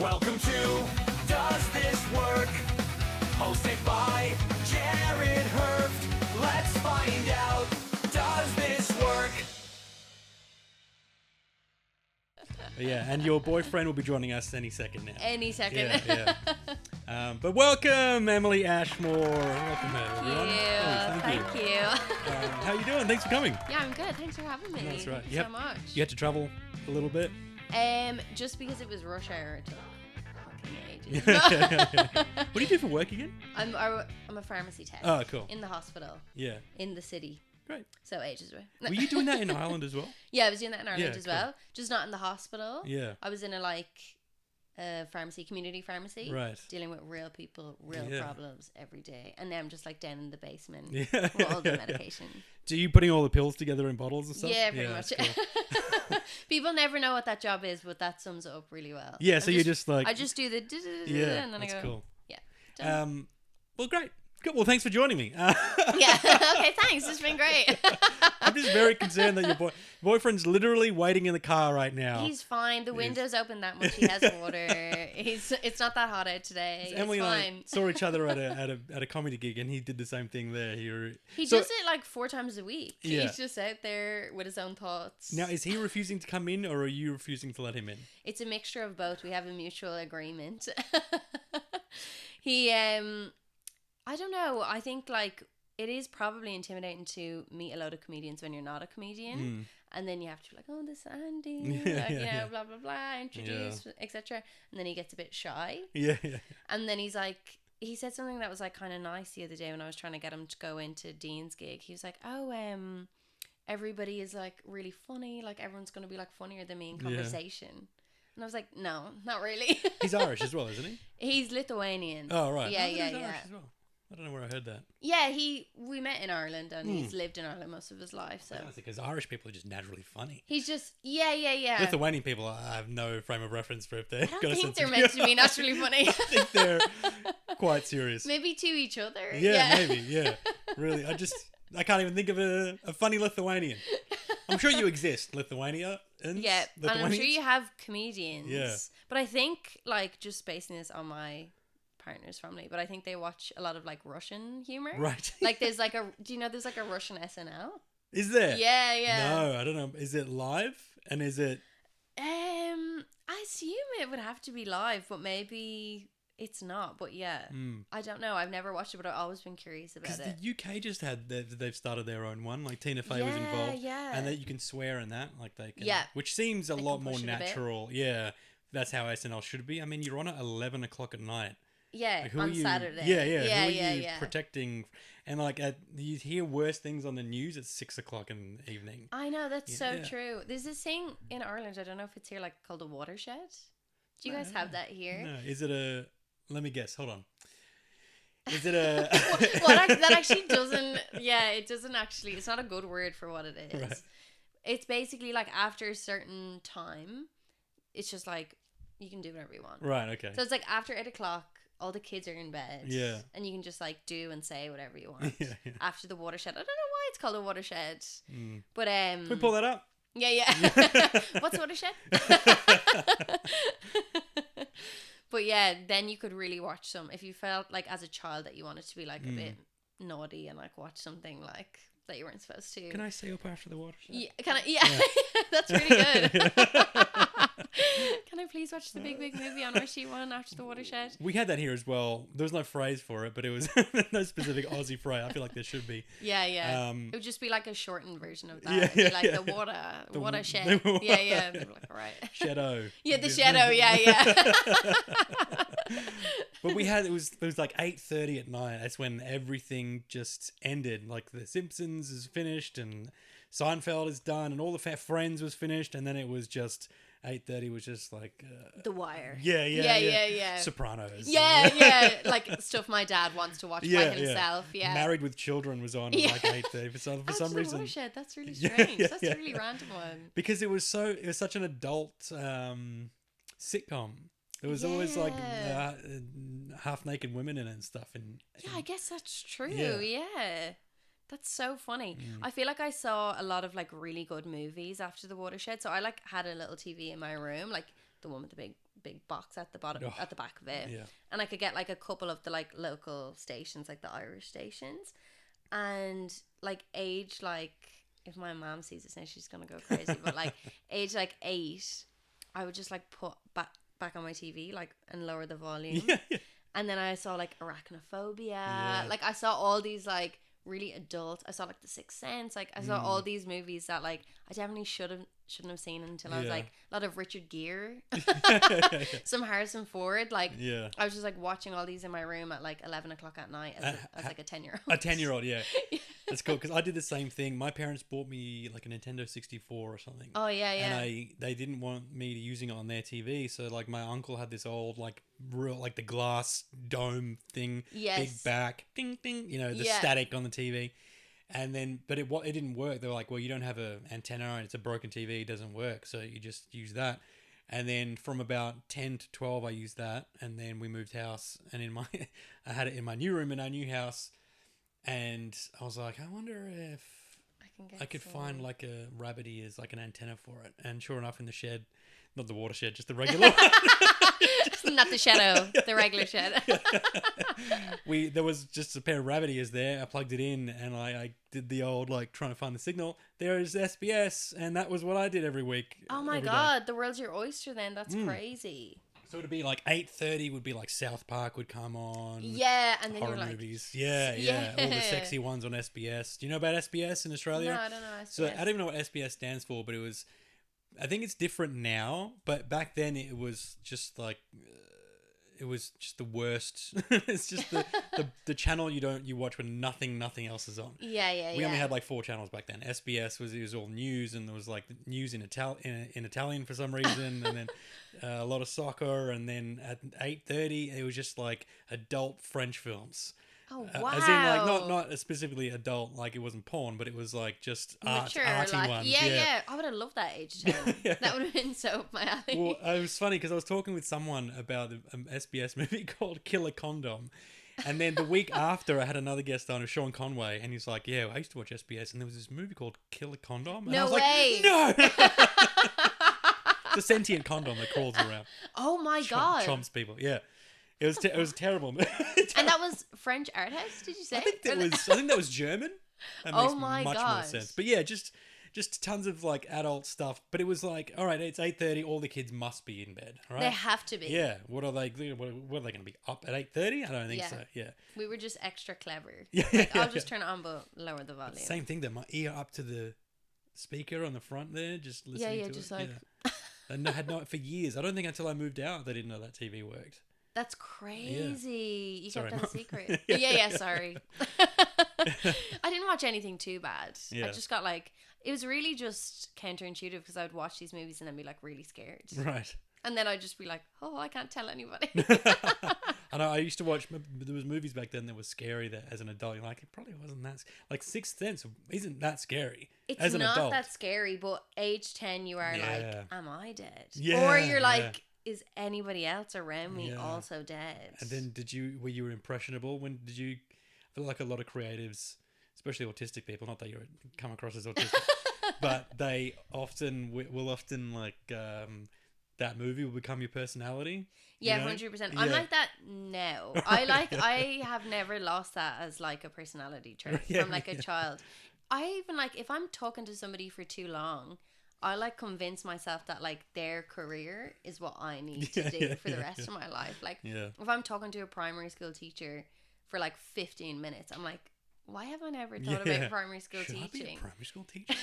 Welcome to Does This Work? Hosted by Jared Herft. Let's find out, does this work? Yeah, and your boyfriend will be joining us any second now. Any second. Yeah. But welcome, Emily Ashmore. Welcome, everyone. Yeah, thank you. How you doing? Thanks for coming. Yeah, I'm good. Thanks for having me. That's right. Thank you so much. You had to travel a little bit. Just because it was rush hour, it took fucking ages. What do you do for work again? I'm a pharmacy tech. Oh, cool. In the hospital. Yeah. In the city. Great. So ages away. Were you doing that in Ireland as well? Yeah, I was doing that in Ireland Yeah, as cool. well. Just not in the hospital. Yeah. I was in a pharmacy, community pharmacy. Right. Dealing with real people, real Yeah. problems every day. And now I'm just like down in the basement Yeah. with all the medication. Do you putting all the pills together in bottles and stuff? Yeah, pretty much. that's cool. People never know what that job is, but that sums it up really well. Yeah, so you're just like... I just do the Yeah, and then that's I go, cool. yeah. Done. Well, great. Good. Well, thanks for joining me. Yeah. Okay, thanks. It's been great. I'm just very concerned that your boyfriend's literally waiting in the car right now. He's fine. The window's open that much. He has water. It's not that hot out today. Emily it's and fine. I saw each other at a comedy gig, and he did the same thing there. He does it like 4 times a week. Yeah. He's just out there with his own thoughts. Now, is he refusing to come in, or are you refusing to let him in? It's a mixture of both. We have a mutual agreement. He I don't know. I think it is probably intimidating to meet a load of comedians when you're not a comedian, and then you have to be like, "Oh, this is Andy," blah blah blah, introduce, etc. And then he gets a bit shy. Yeah. And then he said something that was like kind of nice the other day when I was trying to get him to go into Dean's gig. He was like, "Oh, everybody is like really funny. Like everyone's gonna be like funnier than me in conversation." And I was like, "No, not really." He's Irish as well, isn't he? He's Lithuanian. Oh, right. Yeah, He's yeah. Irish as well. I don't know where I heard that. Yeah, we met in Ireland and he's lived in Ireland most of his life. So Because Irish people are just naturally funny. he's just yeah. Lithuanian people, I have no frame of reference for if they've I got a don't think sense they're of meant to be naturally funny. I think they're quite serious. Maybe to each other. Yeah, maybe. Yeah, really. I can't even think of a funny Lithuanian. I'm sure you exist, Lithuania. Yeah, and I'm sure you have comedians. Yeah. But I think just basing this on my partner's family, but I think they watch a lot of Russian humor. Right. There's there's a Russian SNL? Is there? Yeah. No, I don't know. Is it live? And is it... I assume it would have to be live, but maybe it's not. But yeah, I don't know. I've never watched it, but I've always been curious about it. Because the UK just they've started their own one. Like Tina Fey was involved. Yeah. And that you can swear in that. Like they can... Yeah. Which seems a They lot can more push it a bit. natural. Yeah. That's how SNL should be. I mean, you're on at 11 o'clock at night. Yeah, Who are on you, Saturday. Yeah. Who are you Yeah. protecting? And you hear worse things on the news at 6 o'clock in the evening. I know, that's so Yeah. true. There's this thing in Ireland, I don't know if it's here, called a watershed. Do you guys have that here? No. Is it a... Let me guess. Hold on. Is it a... That actually doesn't... Yeah, it doesn't actually... It's not a good word for what it is. Right. It's basically after a certain time, it's just you can do whatever you want. Right, okay. So it's after 8 o'clock, all the kids are in bed. Yeah. And you can just do and say whatever you want. Yeah. After the watershed. I don't know why it's called a watershed. But Can we pull that up? Yeah. What's watershed? But yeah, then you could really watch if you felt as a child that you wanted to be a bit naughty and watch something that you weren't supposed to. Can I stay up after the watershed? Yeah, yeah. That's really good. Can I please watch the big movie on Wishy One after the watershed? We had that here as well. There was no phrase for it, but it was no specific Aussie phrase. I feel like there should be. Yeah. It would just be a shortened version of that. Yeah, It'd be yeah. the watershed. Yeah. They'd be all right. Shadow. Yeah, the shadow. Yeah. But it was 8:30 at night. That's when everything just ended. The Simpsons is finished and Seinfeld is done and all the Friends was finished, and then it was just 8:30 was just The Wire. Yeah. Sopranos. Yeah. Stuff my dad wants to watch by himself. Yeah. Married with Children was on at 8:30 for some reason. Watershed. That's really strange. That's a really random one. Because it was such an adult sitcom. There was always half naked women in it and stuff. And I guess that's true. Yeah. Yeah. That's so funny. I feel I saw a lot of really good movies after the watershed. So I had a little TV in my room, the one with the big big box at the bottom, Oh, at the back of it. yeah. And I could get like a couple of the like local stations, like the Irish stations. And like age, like, if my mom sees this now, she's gonna go crazy. But like age like 8, I would just like put back on my TV, like, and lower the volume. Yeah, yeah. And then I saw like Arachnophobia. Yeah. Like I saw all these like really adult. I saw like The Sixth Sense. Like I saw all these movies that like I definitely shouldn't have seen until I was Yeah. like a lot of Richard Gere, Yeah. some Harrison Ford. Like Yeah. I was just like watching all these in my room at like 11 o'clock at night as like a 10-year-old. A 10-year-old, yeah. That's cool because I did the same thing. My parents bought me like a Nintendo 64 or something. Oh yeah, yeah. And they didn't want me using it on their TV, so like my uncle had this old like real like the glass dome thing, Yes. big back, ding ding, you know, the Yeah. static on the TV. And then, but it didn't work. They were like, well, you don't have a antenna and it's a broken TV, it doesn't work, so you just use that. And then from about 10 to 12, I used that, and then we moved house, and I had it in my new room in our new house. And I was like, I wonder if I could find like a rabbit ears, like an antenna for it. And sure enough, in the shed, not the water shed, just the regular one. Not the shadow, the regular shed. There was just a pair of rabbit ears there. I plugged it in and I did the old like trying to find the signal. There is SBS, and that was what I did every week. Oh my every day. God, the world's your oyster then. That's crazy. So it'd be like 8:30 would be like South Park would come on. Yeah, and then Horror you're like, movies. Yeah. All the sexy ones on SBS. Do you know about SBS in Australia? no, I don't know. So I don't even know what SBS stands for, but I think it's different now, but back then it was just like, it was just the worst. It's just the channel you watch when nothing else is on. Yeah. We only had like 4 channels back then. SBS it was all news, and there was like news in Italian for some reason, and then a lot of soccer, and then at 8:30 it was just like adult French films. Oh wow. As in like not specifically adult, like it wasn't porn, but it was like just mature, arty like, ones. Yeah. I would have loved that age 10. That would have been so up my alley. Well, it was funny because I was talking with someone about an SBS movie called Killer Condom. And then the week after, I had another guest on, Sean Conway, and he's like, yeah, I used to watch SBS, and there was this movie called Killer Condom. And No I was way. like, no! It's a sentient condom that crawls around. Oh my God. Chomps people, yeah. It was terrible. And that was French art house, did you say? I think that was German. That makes Oh my much more gosh. sense. But yeah, just tons of like adult stuff. But it was like, all right, it's 8:30. All the kids must be in bed. Right? They have to be. Yeah. What are they? What are they going to be up at 8:30? I don't think Yeah. so. Yeah. We were just extra clever. Yeah. Like, I'll just turn it on but lower the volume. Same thing. That my ear up to the speaker on the front there, just listening Yeah, to just it. like And I had no for years. I don't think until I moved out they didn't know that TV worked. that's crazy. You Sorry, kept that Mum. secret. Yeah. Yeah, sorry. I didn't watch anything too bad. Yeah. I just got like, it was really just counterintuitive because I would watch these movies and then be like really scared. Right. And then I'd just be like, oh, I can't tell anybody. I know. I used to watch. There was movies back then that were scary. That as an adult, you're like, it probably wasn't that. Like Sixth Sense isn't that scary. It's as an not adult. that scary, but age 10, you are Yeah. like, am I dead? Yeah, Or you're yeah. like, is anybody else around me Yeah. also dead? And then were you impressionable? When did you? I feel like a lot of creatives, especially autistic people, not that you come across as autistic, but they often will often like that movie will become your personality. Yeah, you know? 100%. I'm Yeah. like that now. I have never lost that as like a personality trait Yeah, from like a yeah. child. I even like, if I'm talking to somebody for too long, I like convince myself that like their career is what I need to do for the rest of my life. Like Yeah. if I'm talking to a primary school teacher for like 15 minutes, I'm like, why have I never thought about primary school Should I be teaching? a primary school teacher?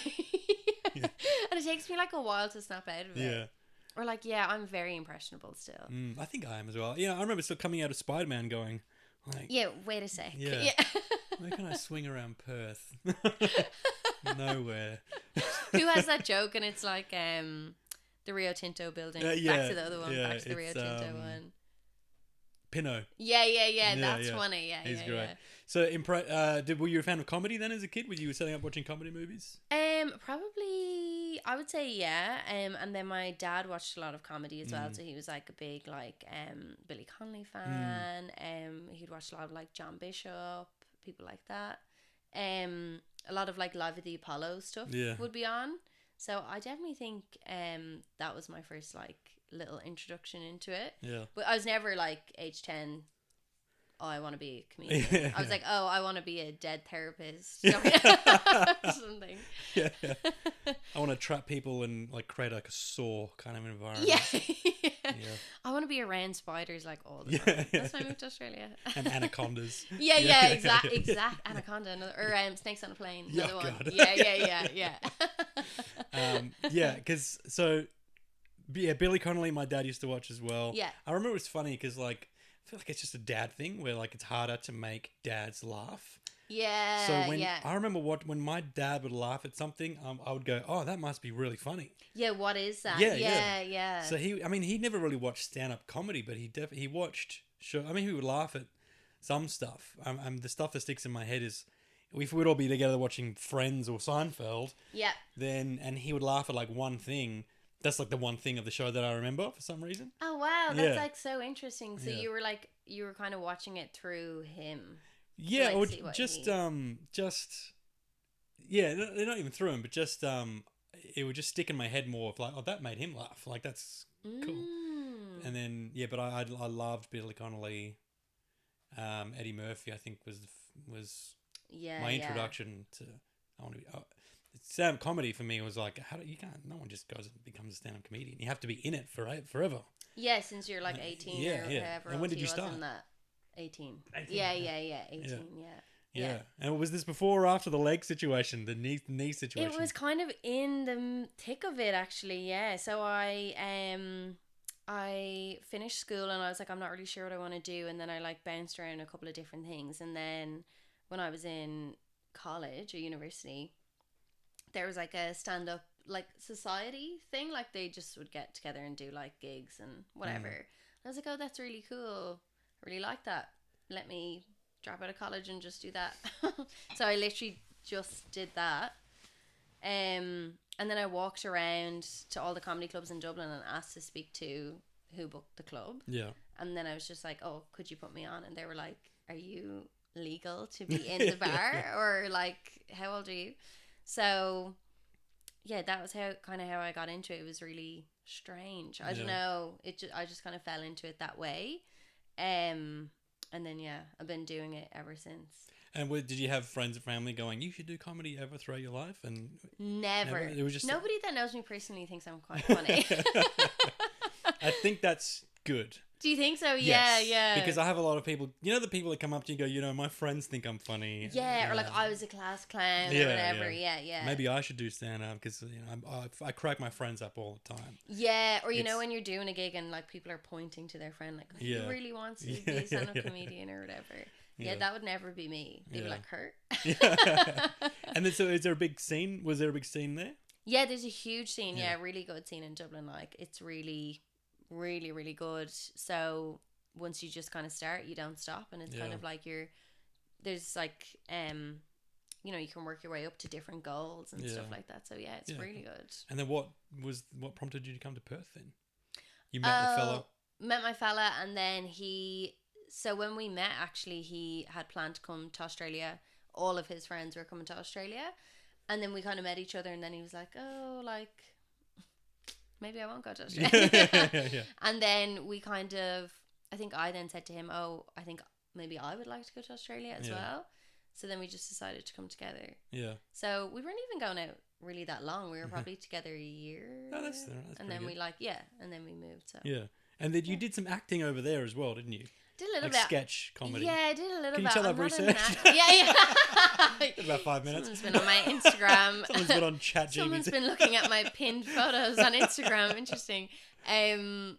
Yeah. And it takes me like a while to snap out of it. Yeah. Or like, yeah, I'm very impressionable still. I think I am as well. Yeah, I remember still coming out of Spider-Man going, like, Yeah, wait a sec. Yeah. where can I swing around Perth? Nowhere. Who has that joke? And it's like the Rio Tinto building. Yeah, Back to the other one. yeah, Back to the Rio it's, Tinto one. Pinot. Yeah. Yeah, That's yeah. funny. Yeah, He's yeah, great. yeah. So, were you a fan of comedy then as a kid? Were you setting up watching comedy movies? Probably I would say yeah. And then my dad watched a lot of comedy as well, so he was like a big like Billy Connolly fan. He'd watch a lot of like John Bishop, people like that. A lot of like Live at the Apollo stuff Yeah. would be on. So I definitely think that was my first like little introduction into it. Yeah. But I was never like age 10. Oh, I want to be a comedian. I was like, oh, I want to be a dead therapist. Something. Yeah. I want to trap people and like create like a Saw kind of environment. Yeah. I want to be around spiders like all the time. That's why I moved to Australia. And anacondas. Yeah, exact anaconda, or snakes on a plane. Another one. God. Yeah. Yeah, because Billy Connolly, my dad used to watch as well. Yeah. I remember it was funny because like I feel like it's just a dad thing where like it's harder to make dads laugh. Yeah. So I remember when my dad would laugh at something, I would go, "Oh, that must be really funny." Yeah, what is that? Yeah. So he never really watched stand-up comedy, but he watched show. I mean, he would laugh at some stuff. The stuff that sticks in my head is if we'd all be together watching Friends or Seinfeld. Yeah. And he would laugh at like one thing. That's like the one thing of the show that I remember for some reason. Oh wow, that's Yeah. like so interesting. So Yeah. you were kind of watching it through him. Yeah, like, or see what just he- they're not even through him, but just it would just stick in my head more of like, oh, that made him laugh. Like that's cool. Mm. And then but I loved Billy Connolly. Eddie Murphy, I think was Yeah. my introduction to. I want to be. Stand-up comedy for me was like, no one just goes and becomes a stand-up comedian. You have to be in it forever. Yeah, since you're like 18 Yeah, or yeah. whatever. And when else did you he was start? in that 18. 18, Yeah, yeah. 18, Yeah. And was this before or after the leg situation, the knee situation? It was kind of in the thick of it, actually. Yeah. So I finished school and I was like, I'm not really sure what I want to do, and then I like bounced around a couple of different things, and then when I was in college or university, there was like a stand-up like society thing, like they just would get together and do like gigs and whatever. And I was like, oh, that's really cool, I really like that, let me drop out of college and just do that. So I literally just did that, and then I walked around to all the comedy clubs in Dublin and asked to speak to who booked the club. Yeah. And then I was just like, oh, could you put me on? And they were like, are you legal to be in the bar? Or like, how old are you? So yeah, that was how I got into it. It was really strange. I don't know. I just kind of fell into it that way. And then I've been doing it ever since. And did you have friends and family going, you should do comedy ever throughout your life? And Never. It was just nobody that knows me personally thinks I'm quite funny. I think that's good. Do you think so? Yes, Yeah. Because I have a lot of people, the people that come up to you and go, my friends think I'm funny. Yeah, or like I was a class clown or whatever. Yeah. Maybe I should do stand-up because I crack my friends up all the time. Yeah, or you know when you're doing a gig and like people are pointing to their friend like, he really wants to be a stand-up comedian or whatever. Yeah, that would never be me. They'd be like, her. And then so is there a big scene? Was there a big scene there? Yeah, there's a huge scene. Yeah, really good scene in Dublin. Like it's really, really, really good. So once you just kind of start, you don't stop, and it's kind of like there's like you can work your way up to different goals and stuff like that. So yeah, it's really good. And then what prompted you to come to Perth then? You met the fellow? Met my fella, and then so when we met, actually, he had planned to come to Australia. All of his friends were coming to Australia. And then we kind of met each other, and then he was like, oh, like, maybe I won't go to Australia. And then we kind of, I think I then said to him, oh, I think maybe I would like to go to Australia as well. So then we just decided to come together. Yeah. So we weren't even going out really that long. We were probably together a year. Oh, that's and then good. And then we moved. So. Yeah. And then you did some acting over there as well, didn't you? Did a little bit. Sketch comedy. Yeah, I did a little bit. Can you tell I've researched? Yeah. About 5 minutes. Someone's been on my Instagram. Someone's been on ChatGPT. Someone's been looking at my pinned photos on Instagram. Interesting. I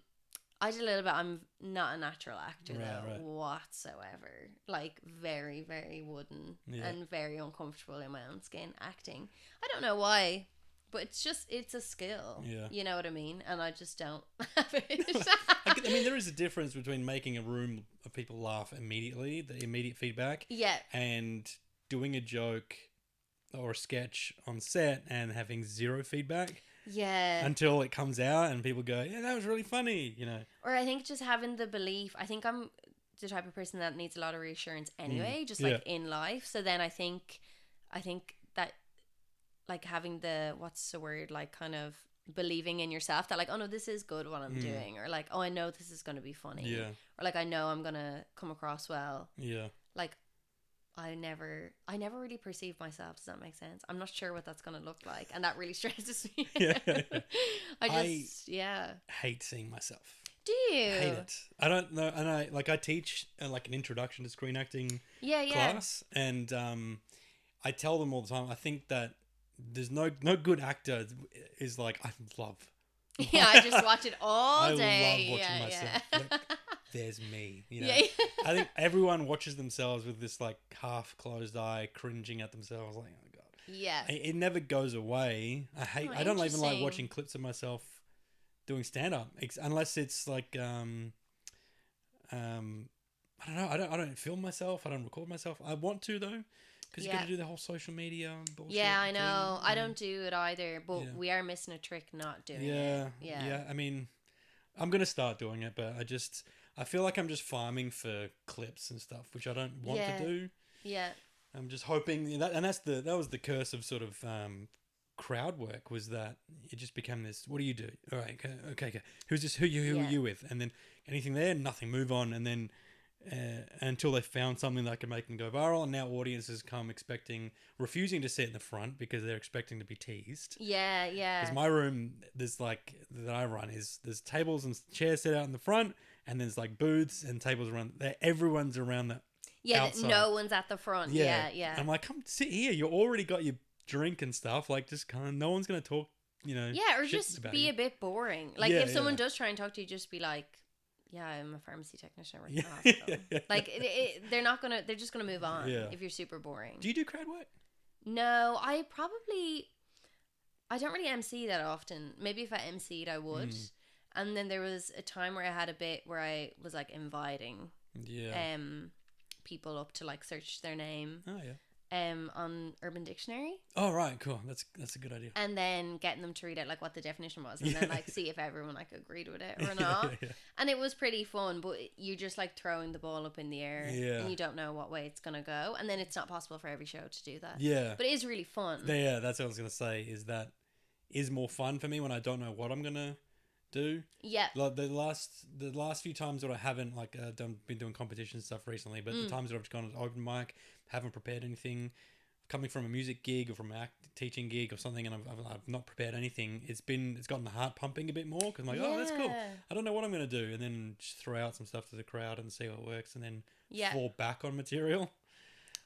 did a little bit. I'm not a natural actor whatsoever. Like very, very wooden and very uncomfortable in my own skin acting. I don't know why. But it's a skill. Yeah. You know what I mean? And I just don't have it. I mean, there is a difference between making a room of people laugh immediately, the immediate feedback. Yeah. And doing a joke or a sketch on set and having zero feedback. Yeah. Until it comes out and people go, yeah, that was really funny, Or I think just having the belief. I think I'm the type of person that needs a lot of reassurance anyway, just like in life. So then I think that like having the, what's the word, like kind of believing in yourself that like, oh no, this is good what I'm doing, or like, oh, I know this is going to be funny, Yeah. or like I know I'm going to come across well. Yeah. Like I never really perceive myself. Does that make sense? I'm not sure what that's going to look like, and that really stresses me. Yeah. I hate seeing myself. Do you? I hate it. I don't know. And I teach like an introduction to screen acting Yeah. class, and I tell them all the time. I think that there's no good actor is like I love. Yeah, I just watch it all day. I love watching myself. Yeah. Like, there's me. You know. Yeah. I think everyone watches themselves with this like half closed eye, cringing at themselves. Like, oh god. Yeah. It never goes away. I hate. Oh, I don't even like interesting. watching clips of myself doing stand up, unless it's like I don't know. I don't film myself. I don't record myself. I want to though, because you got to do the whole social media bullshit. Yeah, I know. thing. I don't do it either, but Yeah. we are missing a trick not doing Yeah, it. Yeah. I mean, I'm gonna start doing it, but I feel like I'm just farming for clips and stuff, which I don't want to do. Yeah. I'm just hoping that, and that was the curse of sort of crowd work, was that it just became this. What do you do? All right, okay. Who's this? Who are you with? And then anything there, nothing. Move on, and then until they found something that could make them go viral, and now audiences come refusing to sit in the front because they're expecting to be teased. Yeah. Because my room, there's like that I run there's tables and chairs set out in the front, and there's like booths and tables around there. Everyone's around the outside. No one's at the front. Yeah. I'm like, come sit here. You already got your drink and stuff. Like, just no one's gonna talk. Yeah, or shit just about be you. a bit boring. Like, Yeah, if someone yeah. does try and talk to you, just be like, yeah, I'm a pharmacy technician. I work in Yeah, a hospital. yeah. Like, they're just gonna move on if you're super boring. Do you do crowd work? No, I don't really MC that often. Maybe if I MC'd, I would. And then there was a time where I had a bit where I was like inviting people up to like search their name Oh yeah. on Urban Dictionary, Oh right, cool. That's a good idea. and then getting them to read out like what the definition was, and then like see if everyone like agreed with it or Yeah, not. yeah. And it was pretty fun, but you're just like throwing the ball up in the air, Yeah. and you don't know what way it's gonna go, and then it's not possible for every show to do that. Yeah. But it is really fun. Yeah, that's what I was gonna say. Is more fun for me when I don't know what I'm gonna do. Yeah. Like the last few times that I haven't been doing competition stuff recently, but the times that I've just gone to open mic, haven't prepared anything, coming from a music gig or from an teaching gig or something, and I've not prepared anything. It's gotten the heart pumping a bit more because I'm like, oh, that's cool. Yeah. I don't know what I'm gonna do, and then just throw out some stuff to the crowd and see what works, and then Yeah. fall back on material.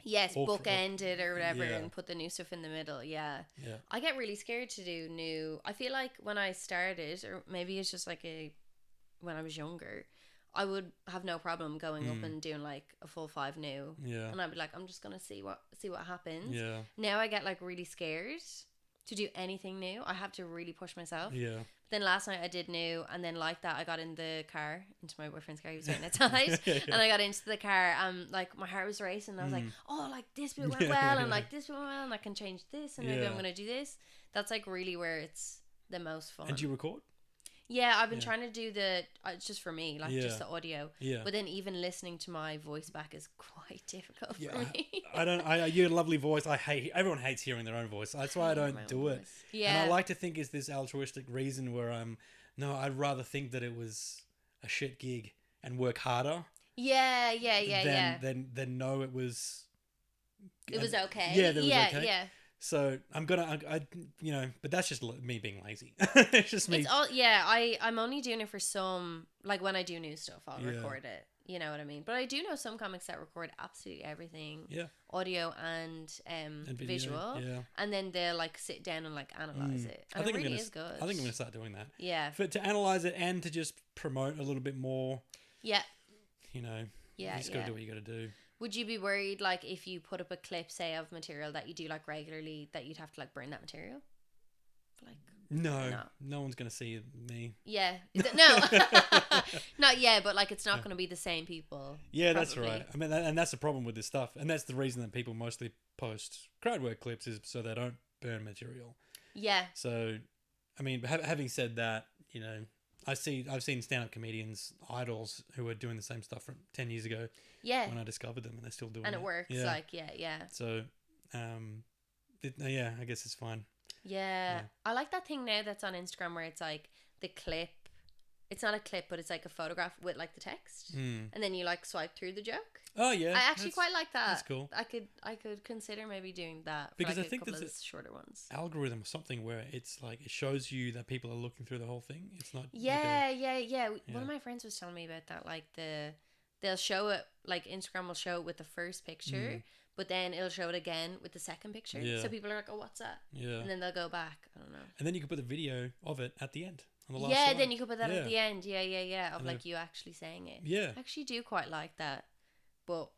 Yes, Or- bookend it or whatever, Yeah. and put the new stuff in the middle. Yeah. Yeah. I get really scared to do new. I feel like when I started, or maybe it's just like when I was younger, I would have no problem going up and doing like a full 5 new. Yeah. And I'd be like, I'm just gonna see what happens. Yeah. Now I get like really scared to do anything new. I have to really push myself. Yeah. Then last night I did new, and then like that I got in the car, into my boyfriend's car. He was waiting outside, and I got into the car, and like my heart was racing. I was like, oh, like this bit went well, and like this bit went well, and I can change this, and maybe I'm gonna do this. That's like really where it's the most fun. And do you record? Yeah, I've been trying to do it's just for me, like just the audio. Yeah. But then even listening to my voice back is quite difficult for me. You have a lovely voice. Everyone hates hearing their own voice. That's why I don't do it. Yeah. And I like to think it's this altruistic reason where I'd rather think that it was a shit gig and work harder. Yeah. Than know it was. It was okay. Yeah, that was okay. Yeah. So I'm gonna, but that's just me being lazy. It's just me. It's all I'm only doing it for some, like when I do new stuff, I'll record it. You know what I mean? But I do know some comics that record absolutely everything. Yeah. Audio and video, visual. yeah. And then they'll like sit down and like analyze it. And it really is good. I think I'm gonna start doing that. Yeah. To analyze it and to just promote a little bit more. Yeah. You just gotta do what you gotta do. Would you be worried, like, if you put up a clip, say, of material that you do, like, regularly, that you'd have to, like, burn that material? Like, no one's gonna see me. Yeah. No. Not yet, but, like, it's not going to be the same people. Yeah, probably. that's right. I mean, and that's the problem with this stuff. And that's the reason that people mostly post crowd work clips is so they don't burn material. Yeah. So, I mean, having said that, I've seen stand-up comedians, idols, who were doing the same stuff from 10 years ago. Yeah. When I discovered them, and they're still doing it. And it works. Yeah. Like, yeah. So, I guess it's fine. Yeah. I like that thing now that's on Instagram where it's like the clip. It's not a clip, but it's like a photograph with like the text, and then you like swipe through the joke. Oh yeah, I actually quite like that. That's cool. I could consider maybe doing that for Because like I think couple there's of shorter ones. algorithm or something where it's like it shows you that people are looking through the whole thing. It's not. Yeah. One of my friends was telling me about that. Like they'll show it, like Instagram will show it with the first picture, but then it'll show it again with the second picture. Yeah. So people are like, "Oh, what's that?" Yeah. And then they'll go back. I don't know. And then you can put the video of it at the end. On the last Yeah, slide. then you could put that Yeah. at the end. Yeah. Of And like you actually saying it. Yeah. I actually do quite like that, but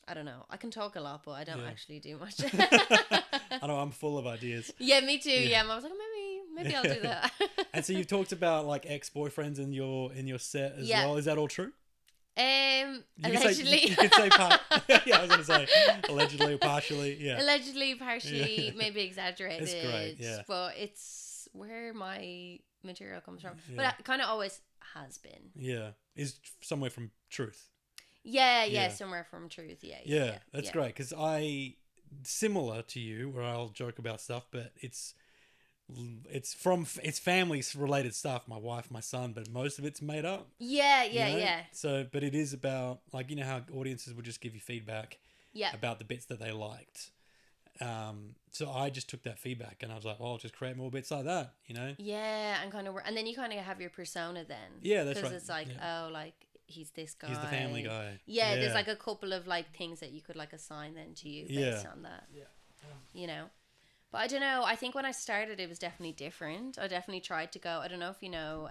I don't know. I can talk a lot, but I don't actually do much. I know I'm full of ideas. Yeah, me too. Yeah, I was like, maybe I'll do that. And so you've talked about like ex-boyfriends in your set as well. Is that all true? Allegedly. You could say part. Yeah, I was gonna say allegedly or partially. Yeah. Allegedly, partially, maybe exaggerated. It's great. Yeah. But it's where my material comes from. Yeah. But it kind of always has been. Yeah. Is somewhere from truth. Yeah, somewhere from truth. Yeah, that's great because similar to you, where I'll joke about stuff, but it's family related stuff. My wife, my son, but most of it's made up. Yeah. So, but it is about like how audiences will just give you feedback. Yeah. About the bits that they liked. So I just took that feedback and I was like, I'll just create more bits like that. Yeah, and then you kind of have your persona then. Yeah, that's right. Because it's like, oh, like he's this guy. He's the family guy. Yeah, there's like a couple of like things that you could like assign then to you based on that. Yeah. But I don't know. I think when I started, it was definitely different. I definitely tried to go. I don't know if you know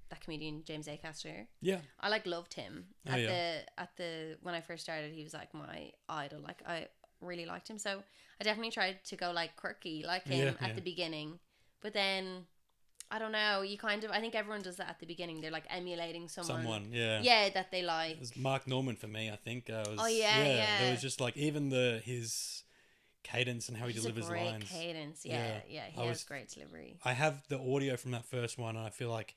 that comedian James Acaster. Yeah. I loved him at the when I first started. He was like my idol. Like I really liked him. So I definitely tried to go like quirky like him at the beginning. But then I don't know. I think everyone does that at the beginning. They're like emulating someone. Yeah, that they like. It was Mark Norman for me. I think. Yeah. There was just like even his cadence and how he delivers lines. Cadence. Yeah. He has great delivery. I have the audio from that first one, and I feel like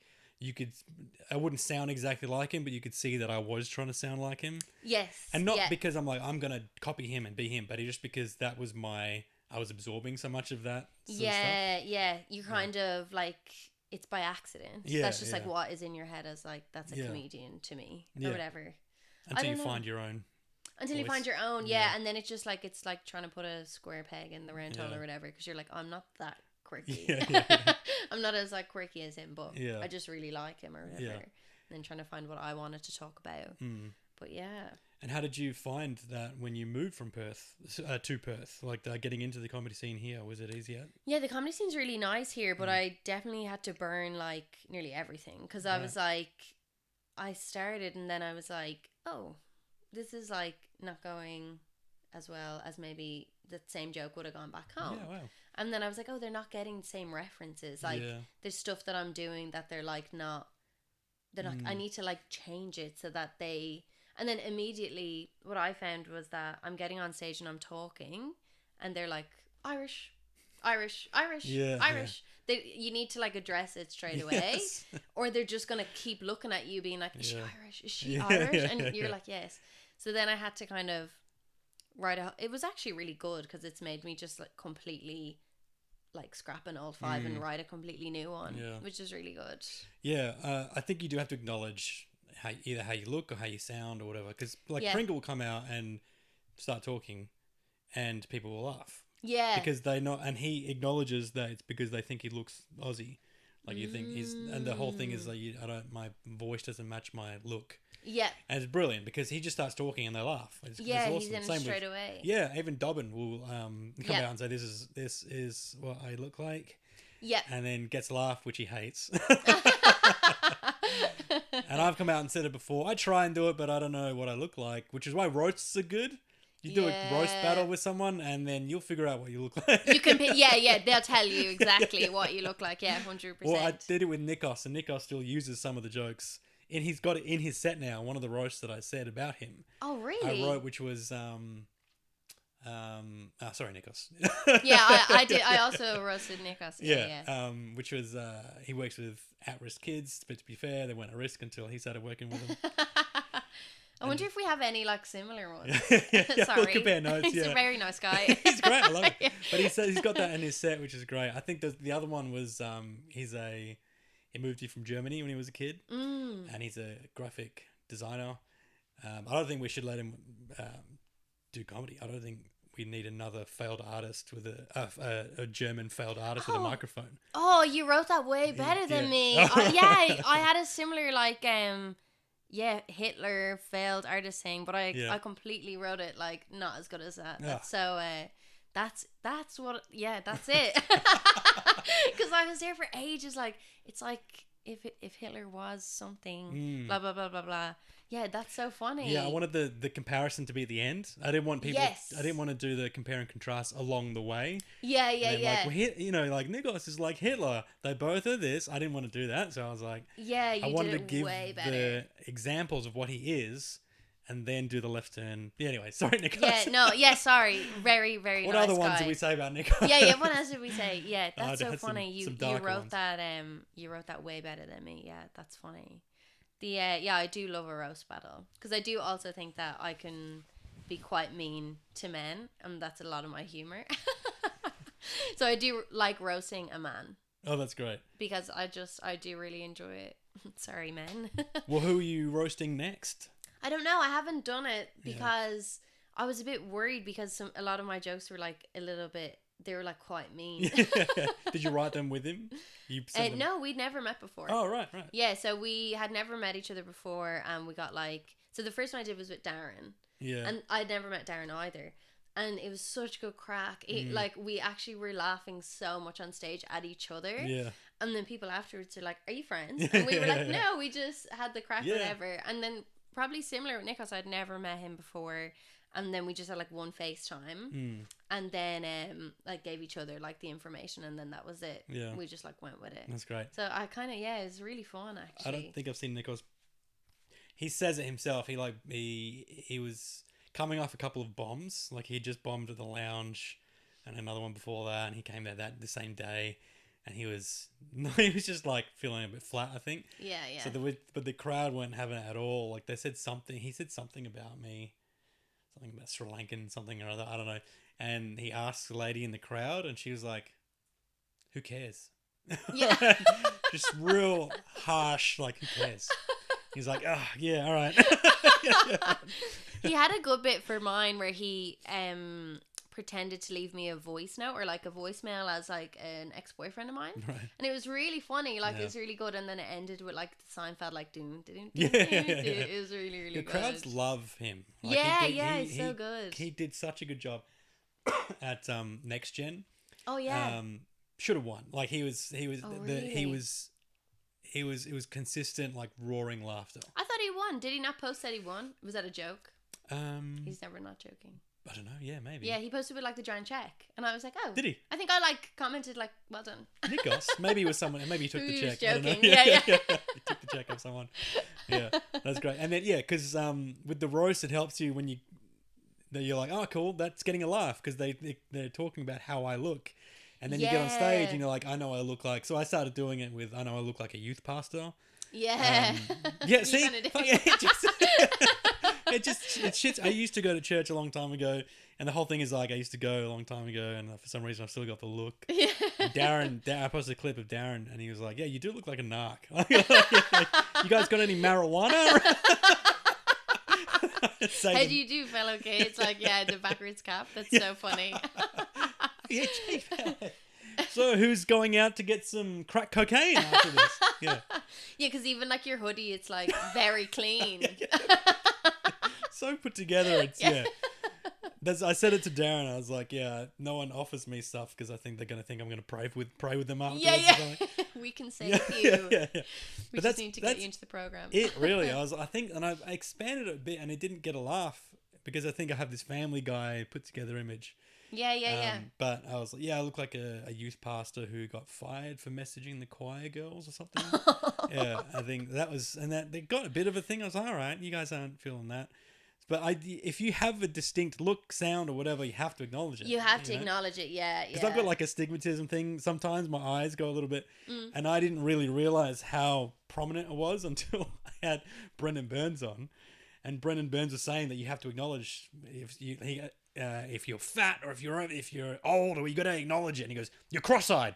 I wouldn't sound exactly like him, but you could see that I was trying to sound like him. Yes. And not because I'm like, I'm going to copy him and be him, but just because that was I was absorbing so much of that sort of stuff. Yeah. You kind of like, it's by accident. Yeah. That's just like what is in your head as like, that's a comedian to me or whatever. Until you find your own. Until voice. you find your own, and then it's just like, it's like trying to put a square peg in the round hole or whatever, because you're like, I'm not that quirky. I'm not as like quirky as him, but I just really like him or whatever. And then trying to find what I wanted to talk about. But yeah. And how did you find that when you moved from Perth to Perth? Like getting into the comedy scene here, was it easier? Yeah, the comedy scene's really nice here, but I definitely had to burn like nearly everything, because I was like, I started and then I was like, oh, this is like not going as well as maybe the same joke would have gone back home. Yeah, wow. And then I was like, oh, they're not getting the same references. Like there's stuff that I'm doing that they're not, I need to like change it so that and then immediately what I found was that I'm getting on stage and I'm talking and they're like, Irish. You need to like address it straight away, or they're just going to keep looking at you being like, is she Irish? Is she Irish? And you're like, yes. So then I had to kind of it was actually really good because it's made me just like completely like scrap an old five and write a completely new one, which is really good. Yeah, I think you do have to acknowledge either how you look or how you sound or whatever, because like Pringle will come out and start talking and people will laugh. Yeah. Because they know, and he acknowledges that it's because they think he looks Aussie. Like you think and the whole thing is like, my voice doesn't match my look. Yeah. And it's brilliant because he just starts talking and they laugh. It's awesome. He's in straight away. Yeah, even Dobbin will come out and say, this is what I look like. Yeah. And then gets laughed, which he hates. And I've come out and said it before. I try and do it, but I don't know what I look like, which is why roasts are good. You do a roast battle with someone, and then you'll figure out what you look like. You can, they'll tell you exactly what you look like. Yeah, 100%. Well, I did it with Nikos, and Nikos still uses some of the jokes, and he's got it in his set now. One of the roasts that I said about him. Oh, really? I wrote, which was sorry, Nikos. Yeah, I did. I also roasted Nikos. Yeah. Which was he works with at-risk kids, but to be fair, they weren't at risk until he started working with them. I wonder if we have any like similar ones. Yeah, Sorry. we'll compare notes. He's Yeah. a very nice guy. He's great. I love it. Yeah. But he says he's got that in his set, which is great. I think the other one was he moved here from Germany when he was a kid, and he's a graphic designer. I don't think we should let him do comedy. I don't think we need another failed artist with a German failed artist with a microphone. Oh, you wrote that way better than yeah. me. I had a similar like Hitler failed artist thing, but I completely wrote it like not as good as that. Yeah. So that's what that's it. Because I was there for ages. Like it's like if Hitler was something, blah blah blah blah blah. Yeah, that's so funny. Yeah, I wanted the comparison to be at the end. I didn't want people. Yes. I didn't want to do the compare and contrast along the way. Yeah. Like, well, like Nikos is like Hitler. They both are this. I didn't want to do that, so I was like, yeah, you I wanted did it to give way better. the examples of what he is, and then do the left turn. Yeah, anyway, sorry, Nikos. Yeah, no, yeah, sorry. Very, very What nice other ones guy. did we say about Nikos? Yeah, what else did we say? Yeah, I that's so had some- funny. You some darker wrote ones. that you wrote that way better than me. Yeah, that's funny. Yeah, I do love a roast battle because I do also think that I can be quite mean to men, and that's a lot of my humor. So I do like roasting a man Oh, that's great. because I do really enjoy it. Sorry, men. Well, who are you roasting next? I don't know. I haven't done it because I was a bit worried because a lot of my jokes were like a little bit. They were like quite mean. Did you write them with him? You sent them? No, we'd never met before. Oh, right. Yeah, so we had never met each other before, and we got like. So the first one I did was with Darren. Yeah. And I'd never met Darren either. And it was such good crack. Like, we actually were laughing so much on stage at each other. Yeah. And then people afterwards are like, are you friends? And we were like, no, we just had the crack, Yeah. whatever. And then probably similar with Nikos, I'd never met him before. And then we just had like one FaceTime. And then like gave each other like the information, and then that was it. Yeah. We just like went with it. That's great. So I kind of, it was really fun actually. I don't think I've seen Nikos. He says it himself. He was coming off a couple of bombs. Like he just bombed at the Lounge, and another one before that, and he came there the same day, and he was just like feeling a bit flat, I think. Yeah. So but the crowd weren't having it at all. Like they said something. He said something about me, something about Sri Lankan, something or other. I don't know. And he asked the lady in the crowd, and she was like, "Who cares?" Yeah. Just real harsh. Like, who cares? He's like, "Oh, yeah, all right." He had a good bit for mine where he pretended to leave me a voice note or like a voicemail as like an ex-boyfriend of mine. Right. And it was really funny. Like Yeah. it was really good. And then it ended with like the Seinfeld like doom. Yeah. It was really, really The good. crowds love him. Like, He's so good. He did such a good job at Next Gen. Oh yeah. Should have won. Like he was he really? was consistent, like roaring laughter. I thought he won. Did he not post that he won? Was that a joke? He's never not joking. I don't know. Yeah, maybe. Yeah, he posted with like the giant check, and I was like, oh. Did he? I think I like commented like, well done. Nikos. Maybe it was someone. Maybe he took Who the was check. I don't know. joking. Yeah. He took the check off someone. Yeah, that's great. And then because with the roast, it helps you when you're like, oh, cool, that's getting a laugh because they're talking about how I look, and then you get on stage and you're like, I know I look like. So I started doing it with I know I look like a youth pastor. Yeah. Yeah, You see, kinda do. it shits. I used to go to church a long time ago, and the whole thing is like I used to go a long time ago, and for some reason I've still got the look. Yeah. And Darren, I posted a clip of Darren, and he was like, "Yeah, you do look like a narc. Like, you guys got any marijuana?" How do you do, fellow kids? Like, the backwards cap. That's so funny. Yeah, gee, so who's going out to get some crack cocaine after this? Yeah. Yeah, because even like your hoodie, it's like very clean. So put together. It's yeah. I said it to Darren. I was like, yeah, no one offers me stuff because I think they're gonna think I'm gonna pray with them afterwards. Yeah. We can save you. Yeah. We just need to get you into the program. It really. I think, and I expanded it a bit, and it didn't get a laugh because I think I have this Family Guy put together image. Yeah. But I was like, I look like a youth pastor who got fired for messaging the choir girls or something. Yeah, I think that was, and that they got a bit of a thing. I was like, all right, you guys aren't feeling that. But if you have a distinct look, sound, or whatever, you have to acknowledge it. You have to acknowledge it, yeah. Because I've got like a stigmatism thing. Sometimes my eyes go a little bit, and I didn't really realize how prominent it was until I had Brendan Burns on. and Brendan Burns was saying that you have to acknowledge if you're fat or if you're old, or you got to acknowledge it. And he goes, "You're cross-eyed."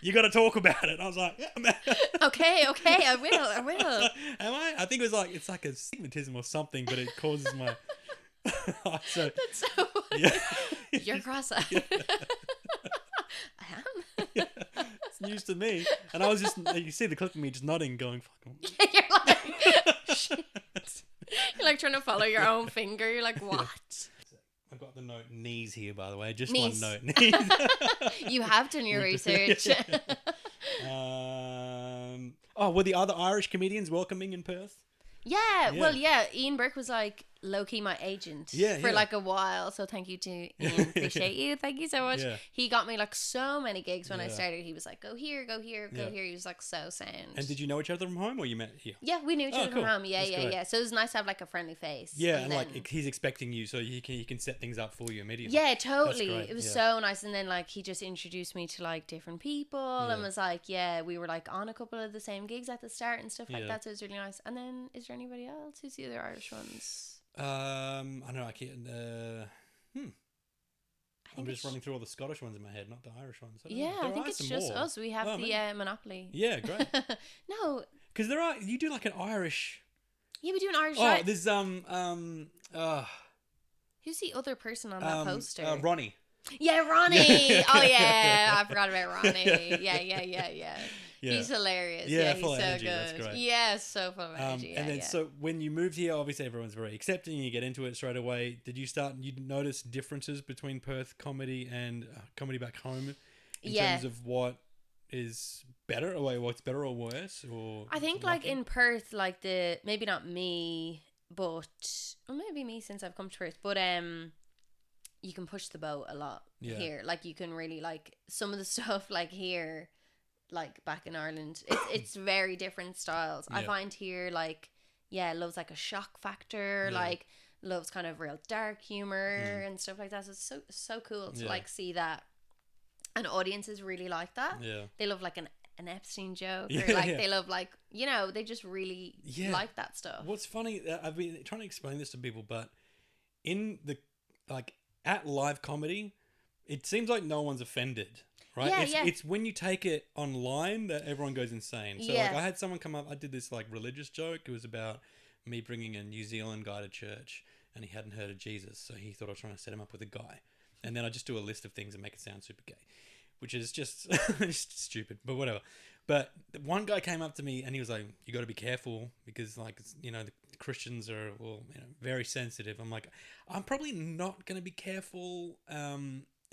You got to talk about it. And I was like, yeah, man. Okay, I will. Am I? I think it's like a stigmatism or something, but it causes my. So, That's so funny. yeah. You're cross-eyed. Yeah. I am. It's news to me, and I was just, you see the clip of me just nodding, going, "Fuck." You're like, shit. You're like trying to follow your own finger. You're like, what? I've got the note knees here, by the way. Just Knees. one note. Knees. You have done your research. Were the other Irish comedians welcoming in Perth? Yeah, well, yeah. Ian Burke was like low-key my agent for like a while. So thank you to Ian. Appreciate you. Thank you so much. Yeah. He got me like so many gigs when I Yeah. started. He was like, go here, go here, go here. He was like so sound. And did you know each other from home, or you met here? Yeah, we knew each other cool. from home. Yeah, That's great. yeah. So it was nice to have like a friendly face. Yeah, and then, like he's expecting you, so you can set things up for you immediately. yeah, totally. great, It was yeah. so nice. And then like he just introduced me to like different people and Yeah. was like, yeah, we were like on a couple of the same gigs at the start and stuff like Yeah. that. So it was really nice. And then is there anybody else? Who's the other Irish ones? I don't know. I can't. I I'm think just it's, running through all the Scottish ones in my head, not the Irish ones. I don't know. yeah, I There think are it's some just more. us. We have Oh, the man. monopoly. Yeah, great. No, Because you do like an Irish. yeah, we do an Irish. Oh, right? there's Who's the other person on that poster? Ronnie. Yeah, Ronnie. Yeah. Oh yeah, I forgot about Ronnie. Yeah. Yeah. He's hilarious. Yeah, Yeah, full he's of so energy, good. that's great. Yeah, so full of energy. Yeah, And then yeah. so when you moved here, obviously everyone's very accepting. You get into it straight away. Did you notice differences between Perth comedy and comedy back home in terms of what is better, or what's better or worse? Or I think like in Perth, like maybe not me, but well, maybe me since I've come to Perth, but you can push the boat a lot here. Like you can really like some of the stuff like here, like back in Ireland, it's very different styles. I Yeah. find here like loves like a shock factor, Yeah. like loves kind of real dark humor and stuff like that. So it's so cool to like see that, and audiences really like that. Yeah. They love like an Epstein joke, Yeah, or like yeah. they love like they just really like that stuff. What's funny, I've been trying to explain this to people, but in the at live comedy, it seems like no one's offended. Right? Yeah, It's when you take it online that everyone goes insane. So Yeah. like I had someone come up, I did this like religious joke. It was about me bringing a New Zealand guy to church, and he hadn't heard of Jesus, so he thought I was trying to set him up with a guy. And then I just do a list of things and make it sound super gay, which is just just stupid, but whatever. But one guy came up to me and he was like, "You got to be careful because like the Christians are very sensitive." I'm like, I'm probably not going to be careful.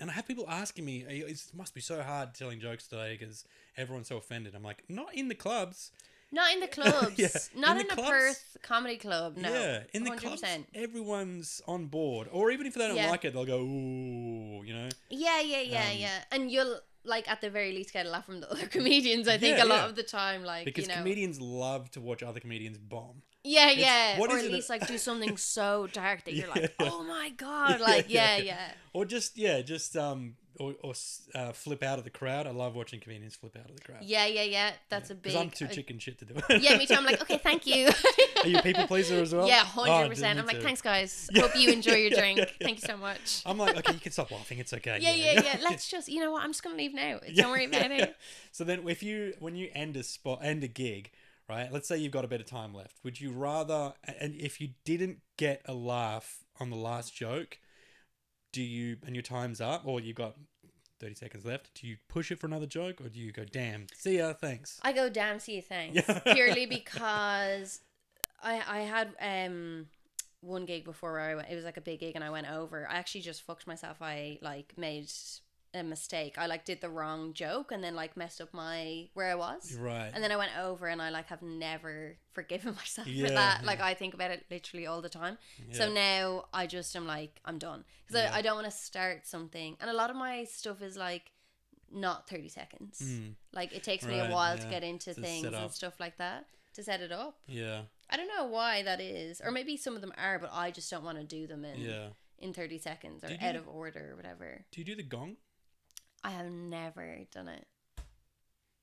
And I have people asking me, it must be so hard telling jokes today because everyone's so offended. I'm like, not in the clubs. Not in the clubs. Yeah. Not In in the the clubs- Perth Comedy Club. No. Yeah, in the 100%. clubs, everyone's on board. Or even if they don't Yeah. like it, they'll go, ooh, Yeah. And you'll like at the very least get a laugh from the other comedians. I think Yeah, a lot yeah. of the time, like Because comedians love to watch other comedians bomb. Yeah. what Or is at it least like do something so dark that you're Yeah. like, oh my god, like yeah. Or just flip out of the crowd. I love watching comedians flip out of the crowd. Yeah. That's a big. Because I'm too chicken shit to do it. Yeah, me too. I'm like, okay, thank you. Are you a people pleaser as well? Yeah, Oh, 100%. me I'm like, too. thanks, guys. Hope you enjoy your drink. Thank you so much. I'm like, okay, you can stop laughing. It's okay. Yeah. Let's just, you know what? I'm just gonna leave now. Don't worry about it. So then, when you end a gig, right? Let's say you've got a bit of time left. Would you rather, and if you didn't get a laugh on the last joke, and your time's up, or you've got 30 seconds left, do you push it for another joke, or do you go, damn, see ya, thanks? I go, damn, see you, thanks. Yeah. Purely because I had one gig before where it was like a big gig and I went over. I actually just fucked myself. I like made a mistake. I like did the wrong joke and then like messed up where I was. Right. And then I went over and I like have never forgiven myself Yeah, for that. yeah. Like I think about it literally all the time. Yeah. So now I just am like, I'm done. Because Yeah. I don't want to start something. And a lot of my stuff is like not 30 seconds. Like it takes me a Right, while to yeah. get into To things set and up. stuff like that. To set it up. Yeah. I don't know why that is. Or maybe some of them are, but I just don't want to do them in 30 seconds or Did you- out of order or whatever. Do you do the gong? I have never done it.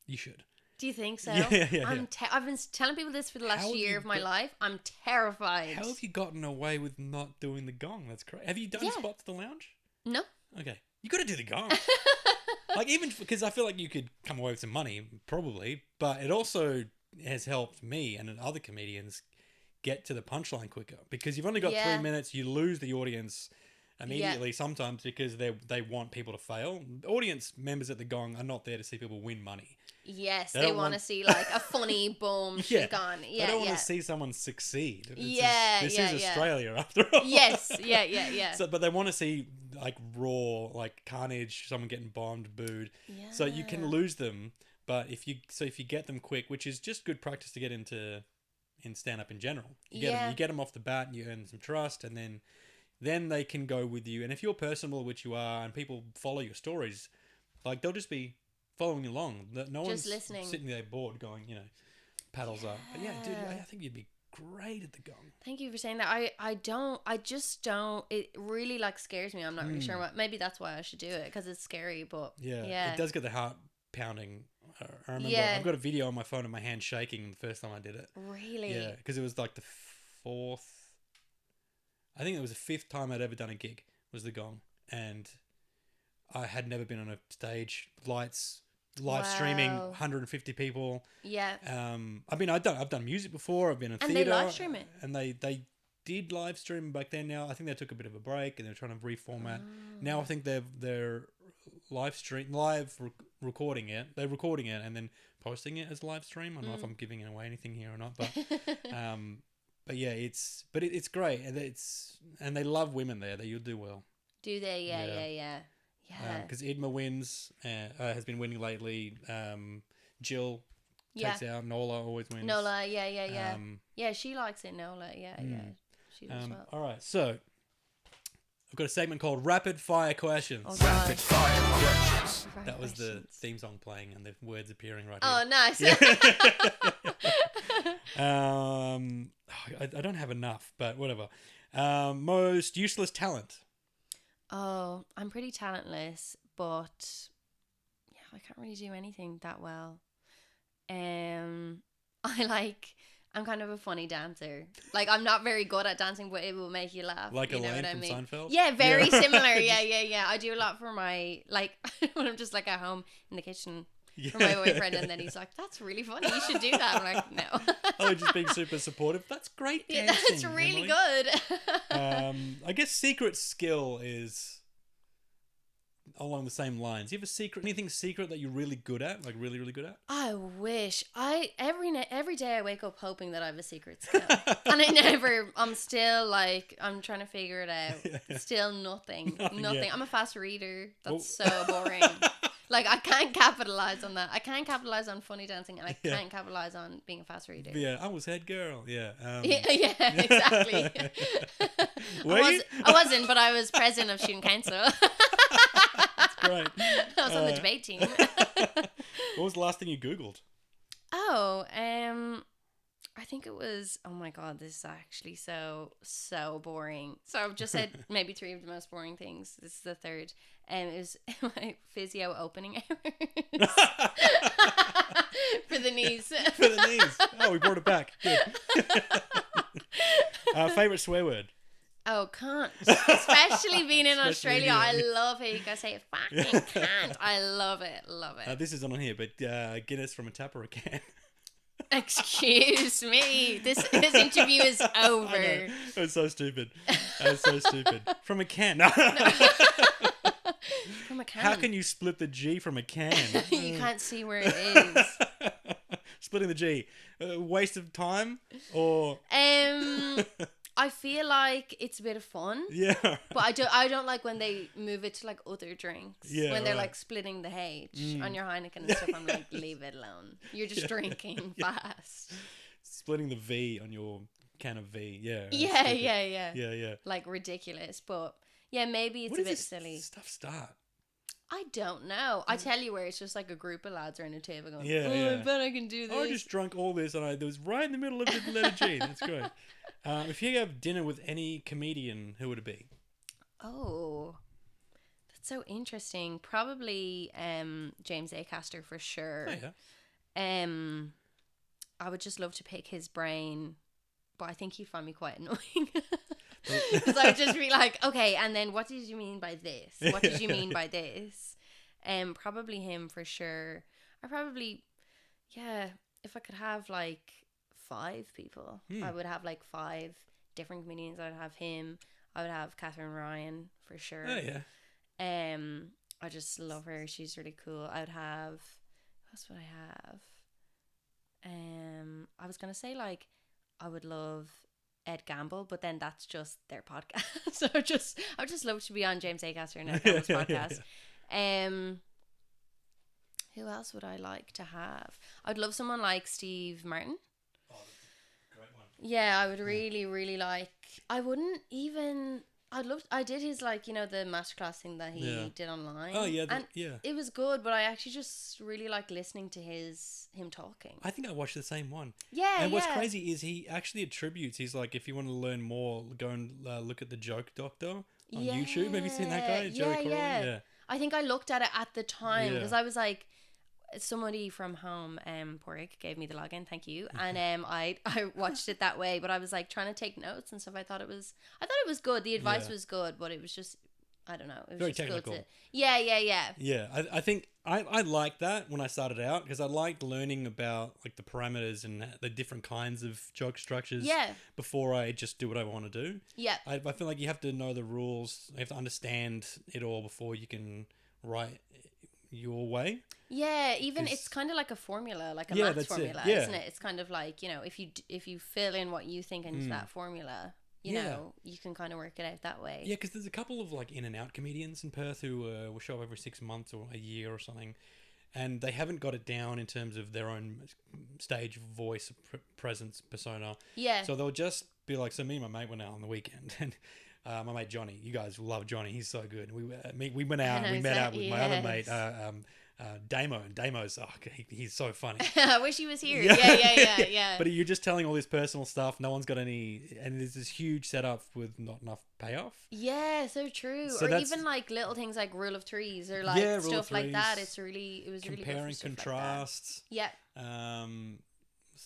You should. Do you think so? Yeah. I've been telling people this for the How last have year you of my got- life. I'm terrified. How have you gotten away with not doing the gong? That's crazy. Have you done Yeah. spots at the lounge? No. Okay. You got to do the gong. Like, even because I feel like you could come away with some money, probably, but it also has helped me and other comedians get to the punchline quicker because you've only got Yeah. 3 minutes. You lose the audience immediately sometimes because they want people to fail. Audience members at the gong are not there to see people win money. Yes, They they don't want to want- see like a funny boom, she's gone. They Yeah, don't want yeah. to see someone succeed. Yeah, this yeah, is yeah. Australia after all. Yes, yeah. So, but they want to see like raw, like carnage, someone getting bombed, booed. Yeah. So you can lose them, but if you get them quick, which is just good practice to get in stand up in general. You get them off the bat, and you earn some trust, and then they can go with you. And if you're personable, which you are, and people follow your stories, like they'll just be following along. No one's listening. sitting there bored, going, paddles up. But yeah, dude, I think you'd be great at the gong. Thank you for saying that. I just don't. It really like scares me. I'm not really sure what. Maybe that's why I should do it because it's scary. But Yeah, it does get the heart pounding. I remember I've got a video on my phone of my hand shaking the first time I did it. Really? Yeah, because it was like the I think it was the 5th time I'd ever done a gig was the gong, and I had never been on a stage, lights, live streaming, Wow. 150 people. Yeah. I've done music before. I've been in And theatre. they live stream it? And they did live stream back then. Now I think they took a bit of a break and they're trying to reformat. Now I think they're recording it. They're recording it and then posting it as live stream. I don't know if I'm giving away anything here or not, but but yeah, it's great, and they love women there. You'll do well. Do they? Yeah. Because Idma wins, has been winning lately. Jill takes out. Nola always wins. Nola, yeah. Yeah, she likes it, Nola. Yeah. She does well. All right, so I've got a segment called Rapid Fire Questions. Oh, God. Rapid fire questions. That was the Questions. theme song playing and the words appearing right Oh, here. nice. I don't have enough, but whatever. Most useless talent. Oh, I'm pretty talentless, but yeah, I can't really do anything that well. I'm kind of a funny dancer. Like, I'm not very good at dancing, but it will make you laugh. Like you know Elaine what I from mean? Seinfeld? Yeah, very Yeah. similar. Yeah. I do a lot for my, like, when I'm just, like, at home in the kitchen for my boyfriend, and then he's like, that's really funny. You should do that. I'm like, no. Oh, just being super supportive. That's great dancing. Yeah, that's really Emily. good. I guess secret skill is along the same lines. You have a secret, anything secret that you're really good at, like really, really good at? I wish every day I wake up hoping that I have a secret skill, and I'm still like I'm trying to figure it out. Still nothing. Yeah. I'm a fast reader. That's Oh. so boring. Like I can't capitalize on that. I can't capitalize on funny dancing, and I Yeah. can't capitalize on being a fast reader. Yeah, I was head girl. Yeah. Yeah, exactly. Were you? I wasn't, but I was president of student council. Great. I was on the debate team. What was the last thing you Googled? Oh, I think it was. Oh my god, this is actually so boring. So I've just said maybe 3 of the most boring things. This is the third, and it was my physio opening hours for the knees. For the knees. Oh, we brought it back. Good. Favorite swear word? Oh, can't. Especially being in Especially Australia, here. I love it. You guys say fucking can't. I love it. Love it. This isn't on here, but Guinness from a tap or a can. Excuse me. This interview is over. I know. It was so stupid. From a can. From a can. How can you split the G from a can? You can't see where it is. Splitting the G. Waste of time or... I feel like it's a bit of fun. Yeah. But I don't like when they move it to like other drinks. Yeah, when they're right. like splitting the H on your Heineken and stuff. I'm like, leave it alone. You're just drinking fast. Splitting the V on your can of V. Yeah. that's Yeah, stupid. yeah. Yeah. Like ridiculous. But yeah, maybe it's When a does bit this silly. stuff start? I don't know. I tell you where it's just like a group of lads around a table going, Yeah, oh, yeah. I bet I can do this. I just drunk all this and it was right in the middle of the letter G. That's great. If you have dinner with any comedian, who would it be? Oh, that's so interesting. Probably James Acaster for sure. Oh, yeah. I would just love to pick his brain, but I think he'd find me quite annoying. Because I would just be like, okay, and then what did you mean by this? What did you mean by this? Probably him for sure. I probably, yeah, if I could have like 5 people, I would have like 5 different comedians. I'd have him. I would have Catherine Ryan for sure. Oh yeah. I just love her. She's really cool. I would have, what else would I have? I was gonna say like I would love Ed Gamble, but then that's just their podcast. So I would just love to be on James Acaster and Ed Gamble's podcast. Who else would I like to have? I'd love someone like Steve Martin. Oh, that's a great one. Yeah, I would really, really like. I wouldn't even. I did his like the masterclass thing that he did online. Oh yeah, and yeah. it was good, but I actually just really like listening to him talking. I think I watched the same one. Yeah, and what's crazy is he actually attributes. He's like, if you want to learn more, go and look at the Joke Doctor on YouTube. Have you seen that guy, Joey Corley? Yeah. I think I looked at it at the time because I was like, somebody from home, Porik, gave me the login. Thank you. And I watched it that way, but I was like trying to take notes and stuff. I thought it was good. The advice was good, but it was just, I don't know. It was very just technical. Good to, yeah. Yeah, I think I liked that when I started out because I liked learning about like the parameters and the different kinds of joke structures. Yeah. Before I just do what I want to do. Yeah. I feel like you have to know the rules. You have to understand it all before you can write your way. Yeah, even it's kind of like a formula, like a maths formula, isn't it? It's kind of like, if you fill in what you think into that formula, you know, you can kind of work it out that way. Yeah, because there's a couple of like in and out comedians in Perth who will show up every 6 months or a year or something, and they haven't got it down in terms of their own stage voice, presence, persona. Yeah. So they'll just be like, so me and my mate went out on the weekend, and my mate Johnny, you guys love Johnny, he's so good. We went out and we met out with my other mate, Damo, and Damo's he's so funny. I wish he was here. Yeah. But you're just telling all this personal stuff. No one's got any, and there's this huge setup with not enough payoff. Yeah, so true. So or even like little things like rule of threes or like stuff like that. It was really comparing contrasts. Like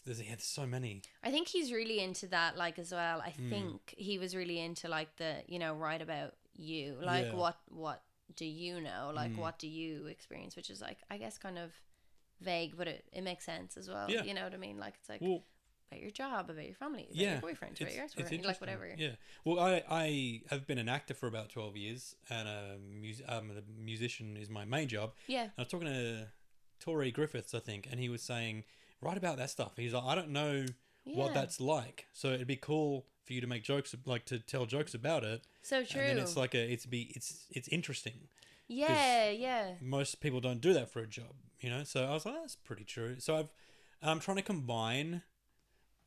There's so many. I think he's really into that, like as well. I think he was really into like the write about you, like what do you know, like what do you experience, which is like I guess kind of vague, but it makes sense as well. You know what I mean? Like it's like about your job, about your family, about your boyfriend, about your ex-boyfriend, like whatever. Yeah. Well, I have been an actor for about 12 years, and a musician is my main job. Yeah. And I was talking to Tori Griffiths, I think, and he was saying, write about that stuff. He's like, I don't know what that's like, so it'd be cool for you to make jokes, like to tell jokes about it. So true. And then it's like it's interesting. Yeah. Most people don't do that for a job, So I was like, that's pretty true. So I'm trying to combine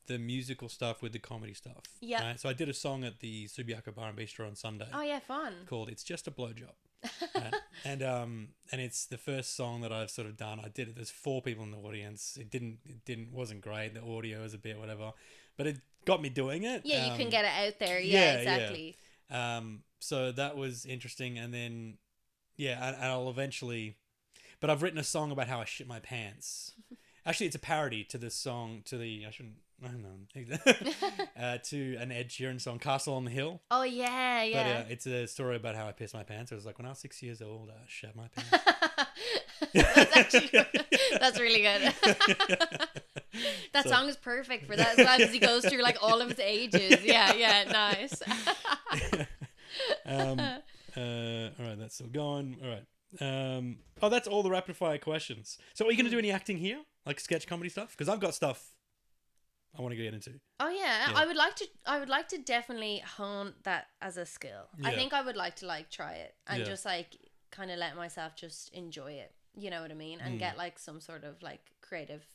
the musical stuff with the comedy stuff. Yeah. Right? So I did a song at the Subiaco Bar and Bistro on Sunday. Oh yeah, fun. Called "It's Just a Blowjob." Right? And it's the first song that I've sort of done. I did it. There's 4 people in the audience. It wasn't great. The audio was a bit whatever, but it got me doing it. Yeah, you can get it out there. Yeah, exactly. Yeah. So that was interesting, and then and I'll eventually. But I've written a song about how I shit my pants. Actually, it's a parody to the song to an Ed Sheeran song, "Castle on the Hill." Oh yeah. But it's a story about how I pissed my pants. It was like when I was 6 years old, I shat my pants. That's really good. That song is perfect for that as well, because he goes through like all of his ages. Yeah, nice. All right, that's still going. All right. That's all the rapid fire questions. So are you going to do any acting here? Like sketch comedy stuff? Because I've got stuff I want to get into. Oh yeah. I would like to definitely hone that as a skill. I think I would like to like try it and just like kind of let myself just enjoy it. You know what I mean? And get like some sort of like creative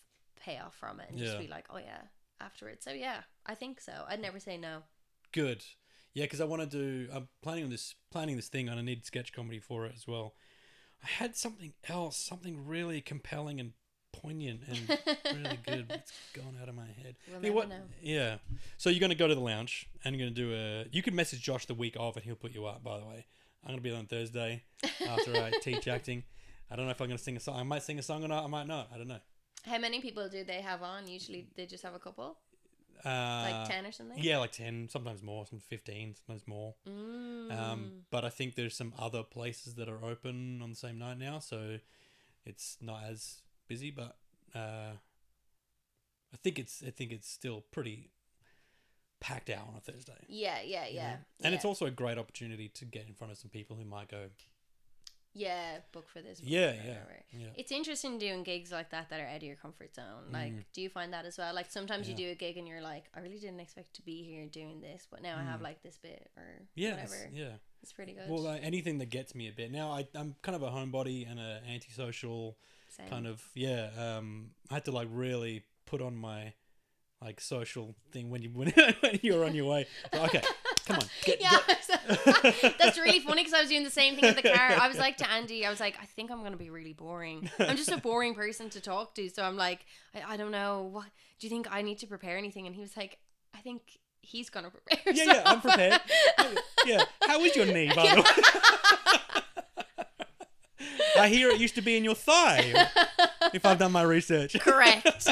payoff from it and just be like, oh yeah, afterwards. So yeah, I think so. I'd never say no. Good. Yeah, because I'm planning this thing and I need sketch comedy for it as well. I had something else, something really compelling and poignant and really good. It's gone out of my head. We'll never know. Yeah. So you're going to go to the lounge and you're going to do you can message Josh the week of and he'll put you up, by the way. I'm going to be there on Thursday after I teach acting. I don't know if I'm going to sing a song. I might sing a song or not. I might not. I don't know. How many people do they have on? Usually they just have a couple, Uh, like 10 or something. Yeah, like 10, sometimes more, some 15, sometimes more. But I think there's some other places that are open on the same night now, so it's not as busy. But I think it's still pretty packed out on a Thursday. Yeah. And it's also a great opportunity to get in front of some people who might go. Yeah, book for this. Book Yeah, for yeah, whatever. yeah. It's interesting doing gigs like that are out of your comfort zone. Like, do you find that as well? Like, sometimes you do a gig and you're like, I really didn't expect to be here doing this, but now I have like this bit or whatever. It's pretty good. Well, anything that gets me a bit. Now, I'm kind of a homebody and an antisocial Same. kind of, I had to like really put on my like social thing when you're on your way. But, okay, come on. That's really funny because I was doing the same thing in the car. I was like to Andy, I was like, I think I'm going to be really boring. I'm just a boring person to talk to. So I'm like, I don't know. What do you think I need to prepare anything? And he was like, I think he's going to prepare. Yeah, I'm prepared. Yeah. How is your knee, by the way? I hear it used to be in your thigh, if I've done my research. Correct.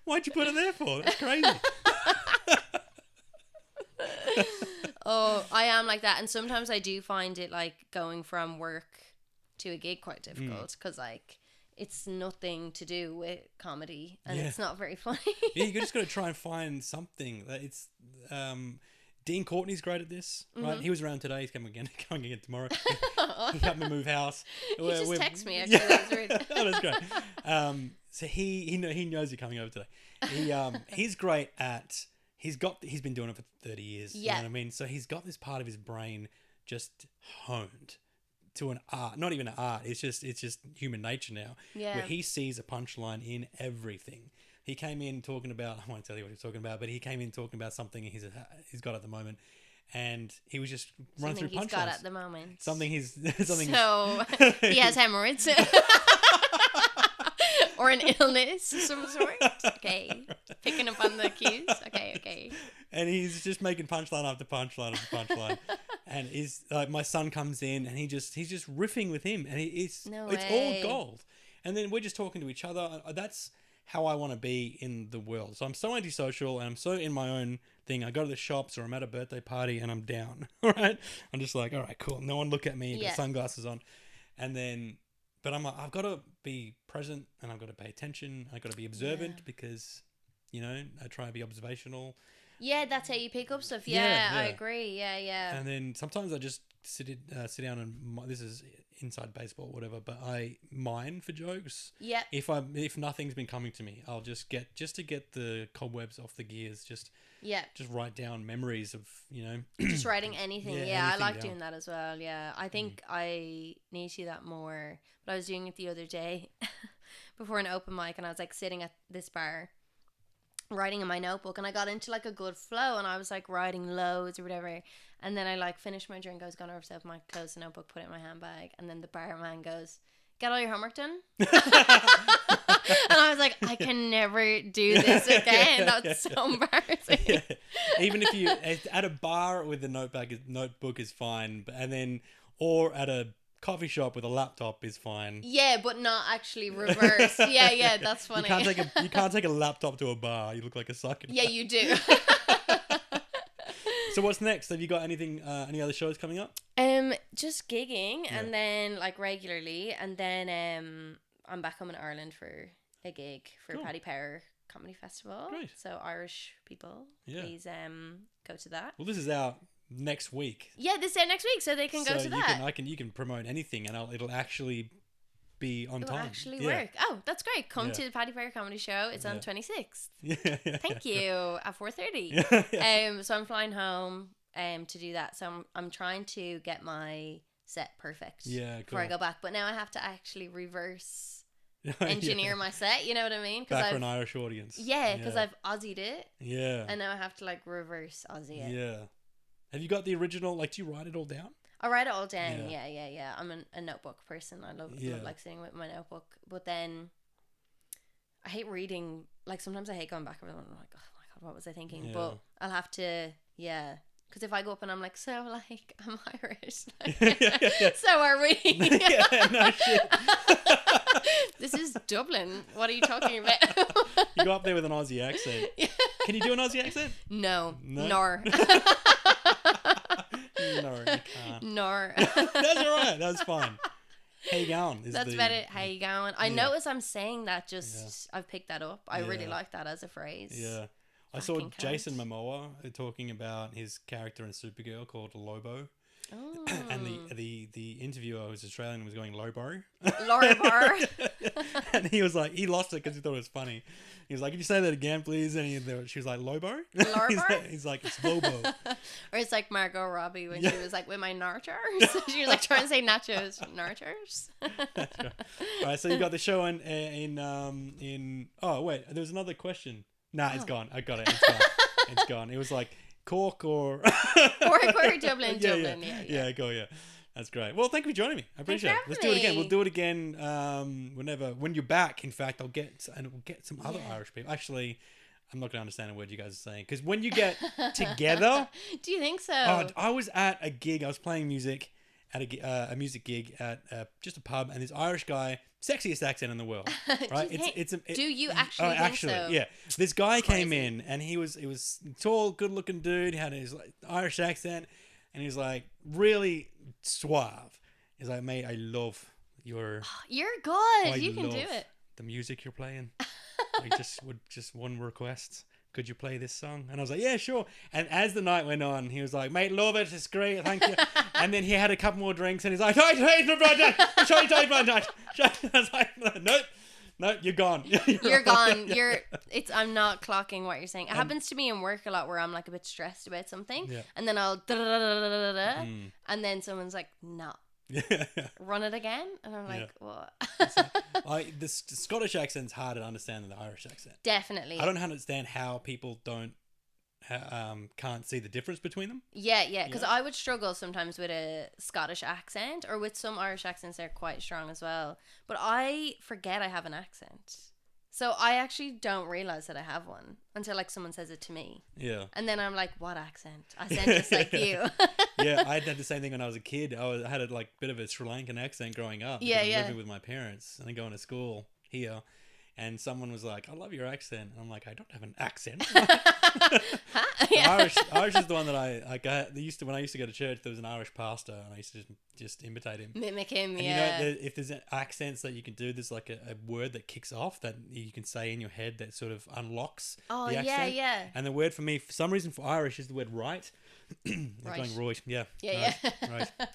Why'd you put it there for? That's crazy. Oh, I am like that. And sometimes I do find it like going from work to a gig quite difficult because like it's nothing to do with comedy and it's not very funny. Yeah, you just got to try and find something. It's Dean Courtney's great at this, right? He was around today. He's coming again tomorrow. He helped me move house. He just texted me actually. That was rude. Oh, that's great. So he knows you're coming over today. He's great at. He's been doing it for 30 years. Yeah. You know what I mean? So he's got this part of his brain just honed to an art. Not even an art. It's just human nature now. Yeah. Where he sees a punchline in everything. He came in talking about. I won't tell you what he's talking about, but he came in talking about something he's got at the moment, and he was just run through punchlines. Something he's got at the moment. Something. So he has hemorrhoids. Or an illness of some sort. Okay. Picking up on the cues. Okay. And he's just making punchline after punchline after punchline. And my son comes in and he's just riffing with him, and it's all gold. And then we're just talking to each other. That's how I want to be in the world. So I'm so antisocial and I'm so in my own thing. I go to the shops or I'm at a birthday party and I'm down. All right. I'm just like, all right, cool. No one look at me. Got sunglasses on. And then, but I'm like, I've got to be present and I've got to pay attention. I've got to be observant because, I try to be observational. Yeah, that's how you pick up stuff. Yeah. I agree. Yeah. And then sometimes I just sit down and this is inside baseball or whatever, but I mine for jokes. Yeah. If nothing's been coming to me, I'll just to get the cobwebs off the gears. Just write down memories of just writing anything. I anything like down. doing that as well. Yeah, I think I need to do that more. But I was doing it the other day before an open mic, and I was like sitting at this bar writing in my notebook, and I got into like a good flow, and I was like writing loads or whatever, and then I like finished my drink. I was gonna myself, my closed the notebook, put it in my handbag, and then the barman goes, "Get all your homework done." And I was like, I can never do this again. That's so embarrassing. Yeah. Even if you at a bar with a notebook is fine, or at a coffee shop with a laptop is fine. Yeah, but not actually reverse. Yeah, that's funny. You can't take a laptop to a bar. You look like a sucker. Yeah, you do. So what's next? Have you got anything? Any other shows coming up? Just gigging, and then like regularly, and then I'm back home in Ireland for a gig for Paddy Power Comedy Festival. Great. So Irish people, please go to that. Well, this is out next week. Yeah, this is next week, so they can go to that. You can promote anything, and it'll actually be on time. It'll actually work. Oh, that's great. Come to the Paddy Power Comedy Show. It's on 26th. Yeah. Thank you. At 4:30. So I'm flying home to do that. So I'm trying to get my set perfect before I go back. But now I have to actually reverse engineer my set. You know what I mean? Back for an Irish audience. Yeah, because I've Aussied it. Yeah. And now I have to like reverse Aussie it. Yeah. Have you got the original? Like, do you write it all down? I write it all down. Yeah. I'm a notebook person. I love like sitting with my notebook. But then I hate reading. Like sometimes I hate going back over them. I'm like, oh my god, what was I thinking? Yeah. But I'll have to Because if I go up and I'm like, so like, I'm Irish. Yeah. So are we. Yeah, no shit. This is Dublin. What are you talking about? You go up there with an Aussie accent. Can you do an Aussie accent? No. No? Nor. No, you can't. Nor. That's all right. That's fine. How you going? That's about it. How you going? I Yeah. notice I'm saying that I've picked that up. I really Yeah. like that as a phrase. Yeah. I saw Fucking Jason cunt. Momoa talking about his character in Supergirl called Lobo. Oh. And the interviewer, who's Australian, was going Lobo. Laura Barr. And he was like, he lost it because he thought it was funny. He was like, "Could you say that again, please?" And she was like, "Lobo." Lobo? He's like, "It's Lobo." Or it's like Margot Robbie when she was like, with my nachos. She was like trying to say nachos. Nachos. That's right. All right, so you got the show in. Oh wait, there was another question. Nah, it's gone. I got it. It's gone. It's gone. It was like Cork or Or Dublin, Yeah, Dublin. Yeah. go. Yeah, that's great. Well, thank you for joining me. I appreciate it. for Let's do it again. having We'll me. do it again when you're back. In fact, we'll get some other Yeah. Irish people. Actually, I'm not going to understand a word you guys are saying because when you get together. Do you think so? Oh, I was at a gig. I was playing music at a music gig at just a pub, and this Irish guy, sexiest accent in the world, right? Do you actually think so? Yeah. This guy came in, and he was tall, good-looking dude. He had his like, Irish accent, and he was like really suave. He's like, "Mate, I love your You're good. I You can do love it. the music you're playing. I just one request. Could you play this song?" And I was like, "Yeah, sure." And as the night went on, he was like, "Mate, love it. It's great. Thank you." And then he had a couple more drinks, and he's like, I was like, "No, you're gone. You're gone. Yeah. I'm not clocking what you're saying. It happens to me in work a lot where I'm like a bit stressed about something, Yeah. and then I'll da-da-da-da-da-da, and then someone's like, "No, Yeah. run it again," and I'm like, "What?" The Scottish accent's harder to understand than the Irish accent. Definitely. I don't understand how people can't see the difference between them. Yeah, because Yeah. I would struggle sometimes with a Scottish accent, or with some Irish accents. They're quite strong as well, but I forget I have an accent, so I actually don't realize that I have one until like someone says it to me, Yeah. and then I'm like, "What accent? I sound just like you." Yeah, I had the same thing when I was a kid. I had a bit of a Sri Lankan accent growing up. Yeah, because I was yeah. living with my parents and then going to school here, and someone was like, "I love your accent," and I'm like, "I don't have an accent." Huh? Yeah. Irish is the one that I got. When I used to go to church, there was an Irish pastor, and I used to just imitate him. Mimic him, And yeah. you know, if there's accents that you can do, there's like a word that kicks off that you can say in your head that sort of unlocks Oh, the yeah, accent. yeah. And the word for me, for some reason, for Irish is the word right. Right. Going right. Yeah. Yeah, right, Right.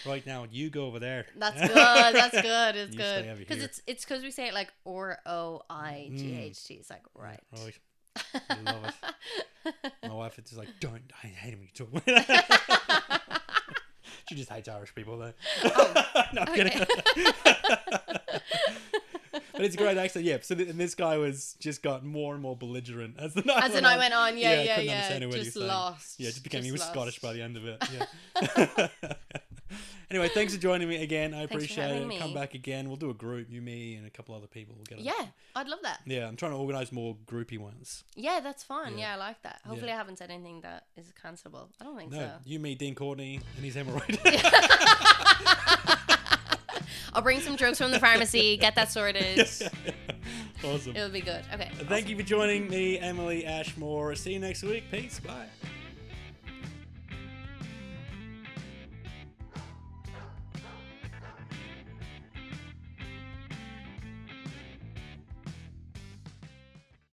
Right now, you go over there. That's good. That's good. It's You good. stay over Because here. it's because we say it like Roight. It's like right. Right. I love it. My wife is just like, I hate him when you talk. She just hates Irish people, though. No, I'm kidding. But it's a great accent, yeah. So and this guy just got more and more belligerent as the night went on. Yeah. couldn't understand a word he was Just saying. lost. Yeah, just became he was lost. Scottish by the end of it. Yeah. Anyway, thanks for joining me again. I for appreciate having it. me. Come back again. We'll do a group, you, me, and a couple other people. We'll get it. Yeah, I'd love that. Yeah, I'm trying to organise more groupy ones. Yeah, that's fun. Yeah. Yeah, I like that. Hopefully, Yeah. I haven't said anything that is cancelable. I don't think No, so. you, me, Dean Courtney, and his hemorrhoid. I'll bring some drugs from the pharmacy. Get that sorted. Awesome. It'll be good. Okay. Thank you for joining me, Emily Ashmore. See you next week. Peace. Bye.